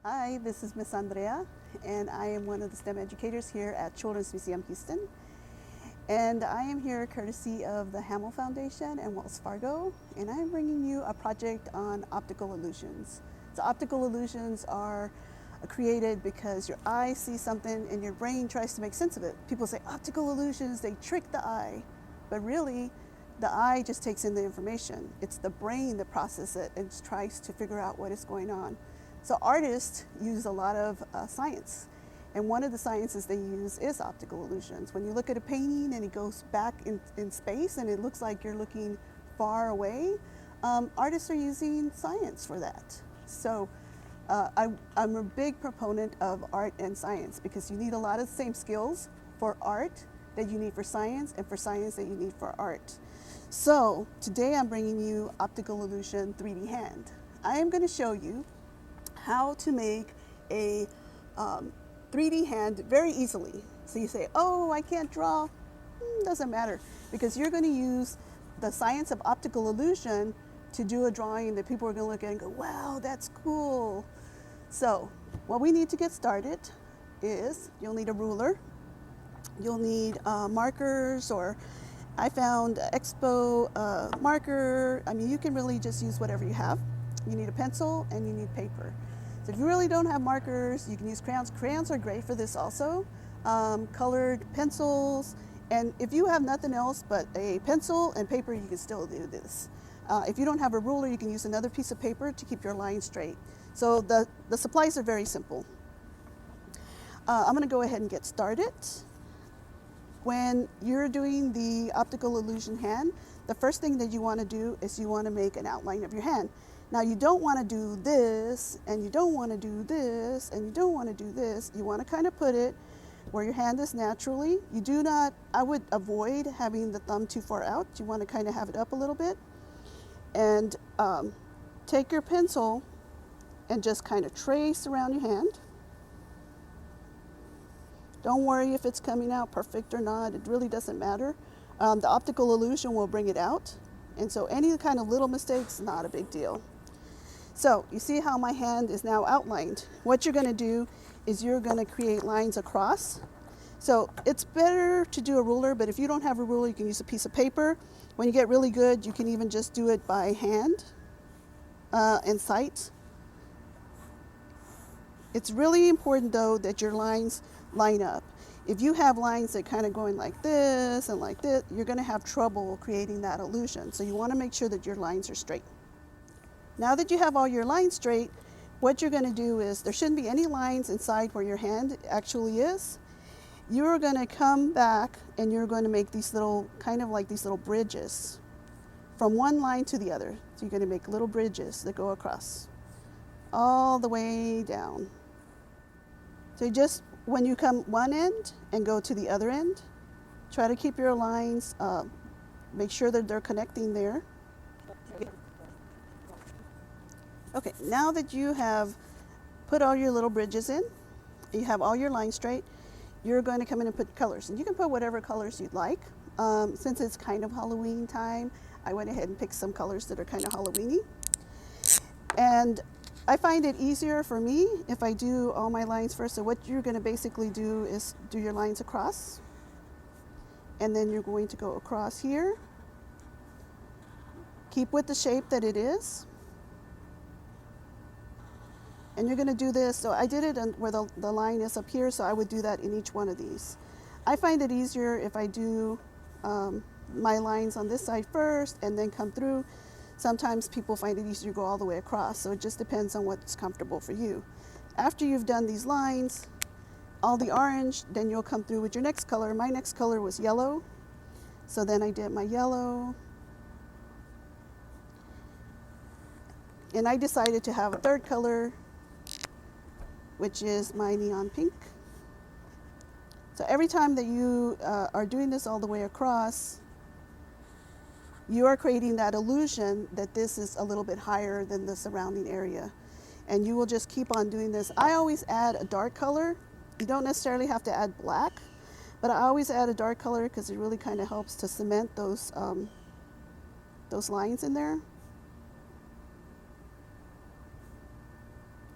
Hi, this is Miss Andrea, and I am one of the STEM educators here at Children's Museum Houston. And I am here courtesy of the Hamill Foundation and Wells Fargo, and I'm bringing you a project on optical illusions. So optical illusions are created because your eye sees something and your brain tries to make sense of it. People say optical illusions, they trick the eye, but really the eye just takes in the information. It's the brain that processes it and tries to figure out what is going on. So artists use a lot of science, and one of the sciences they use is optical illusions. When you look at a painting and it goes back in space and it looks like you're looking far away, artists are using science for that. So I'm a big proponent of art and science because you need a lot of the same skills for art that you need for science and for science that you need for art. So today I'm bringing you optical illusion 3D hand. I am going to show you how to make a 3D hand very easily. So you say, oh, I can't draw. Doesn't matter, because you're going to use the science of optical illusion to do a drawing that people are going to look at and go, wow, that's cool. So what we need to get started is you'll need a ruler. You'll need markers, or I found Expo marker. I mean, you can really just use whatever you have. You need a pencil and you need paper. So if you really don't have markers, you can use crayons. Crayons are great for this also. Colored pencils, and if you have nothing else but a pencil and paper, you can still do this. If you don't have a ruler, you can use another piece of paper to keep your line straight. So the supplies are very simple. I'm going to go ahead and get started. When you're doing the optical illusion hand, the first thing that you want to do is you want to make an outline of your hand. Now you don't want to do this, and you don't want to do this, and you don't want to do this. You want to kind of put it where your hand is naturally. You do not, I would avoid having the thumb too far out. You want to kind of have it up a little bit. And take your pencil and just kind of trace around your hand. Don't worry if it's coming out perfect or not. It really doesn't matter. The optical illusion will bring it out. And so any kind of little mistakes, not a big deal. So you see how my hand is now outlined. What you're going to do is you're going to create lines across. So it's better to do a ruler, but if you don't have a ruler, you can use a piece of paper. When you get really good, you can even just do it by hand and sight. It's really important though that your lines line up. If you have lines that kind of going like this and like this, you're going to have trouble creating that illusion. So you want to make sure that your lines are straight. Now that you have all your lines straight, what you're going to do is, there shouldn't be any lines inside where your hand actually is. You're going to come back and you're going to make these little, kind of like these little bridges from one line to the other. So you're going to make little bridges that go across all the way down. So just when you come one end and go to the other end, try to keep your lines, make sure that they're connecting there. Okay, now that you have put all your little bridges in, you have all your lines straight, you're going to come in and put colors. And you can put whatever colors you'd like. Since it's kind of Halloween time, I went ahead and picked some colors that are kind of Halloween-y. And I find it easier for me if I do all my lines first. So what you're going to basically do is do your lines across. And then you're going to go across here. Keep with the shape that it is. And you're going to do this, so I did it where the line is up here, so I would do that in each one of these. I find it easier if I do my lines on this side first and then come through. Sometimes people find it easier to go all the way across, so it just depends on what's comfortable for you. After you've done these lines, all the orange, then you'll come through with your next color. My next color was yellow, so then I did my yellow. And I decided to have a third color, which is my neon pink. So every time that you are doing this all the way across, you are creating that illusion that this is a little bit higher than the surrounding area. And you will just keep on doing this. I always add a dark color. You don't necessarily have to add black, but I always add a dark color because it really kind of helps to cement those lines in there.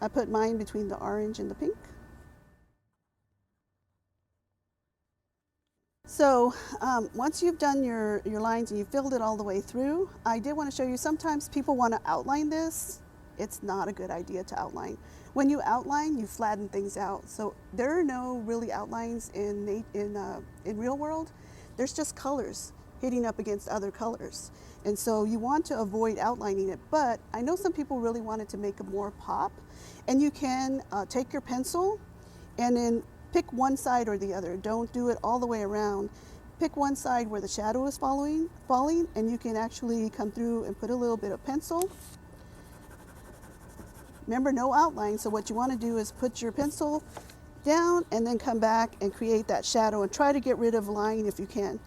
I put mine between the orange and the pink. So once you've done your lines and you filled it all the way through, I did want to show you, sometimes people want to outline this. It's not a good idea to outline. When you outline, you flatten things out. So there are no really outlines in real world. There's just colors hitting up against other colors. And so you want to avoid outlining it, but I know some people really wanted to make a more pop. And you can take your pencil and then pick one side or the other. Don't do it all the way around. Pick one side where the shadow is falling, and you can actually come through and put a little bit of pencil. Remember, no outline, so what you want to do is put your pencil down and then come back and create that shadow and try to get rid of line if you can.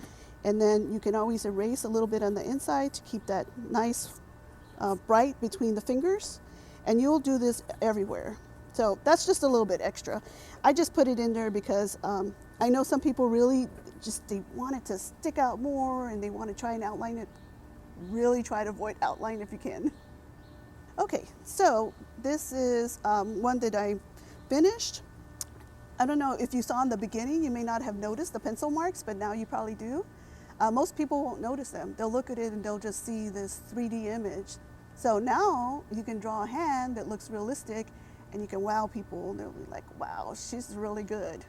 And then you can always erase a little bit on the inside to keep that nice bright between the fingers. And you'll do this everywhere. So that's just a little bit extra. I just put it in there because I know some people really they want it to stick out more and they want to try and outline it. Really try to avoid outline if you can. Okay, so this is one that I finished. I don't know if you saw in the beginning, you may not have noticed the pencil marks, but now you probably do. Most people won't notice them. They'll look at it and they'll just see this 3D image. So now you can draw a hand that looks realistic and you can wow people and they'll be like, wow, she's really good.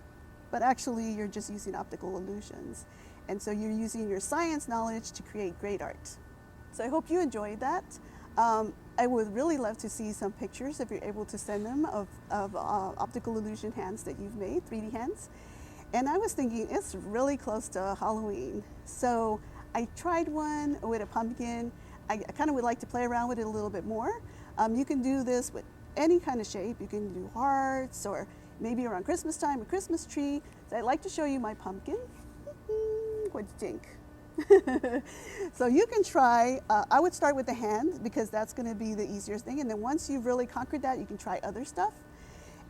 But actually you're just using optical illusions. And so you're using your science knowledge to create great art. So I hope you enjoyed that. I would really love to see some pictures if you're able to send them of optical illusion hands that you've made, 3D hands. And I was thinking it's really close to Halloween. So I tried one with a pumpkin. I kind of would like to play around with it a little bit more. You can do this with any kind of shape. You can do hearts or maybe around Christmas time, a Christmas tree. So I'd like to show you my pumpkin. What do you think? So you can try, I would start with the hand because that's going to be the easiest thing. And then once you've really conquered that, you can try other stuff.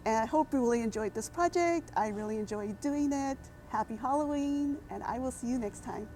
And I hope you really enjoyed this project. I really enjoyed doing it. Happy Halloween, and I will see you next time.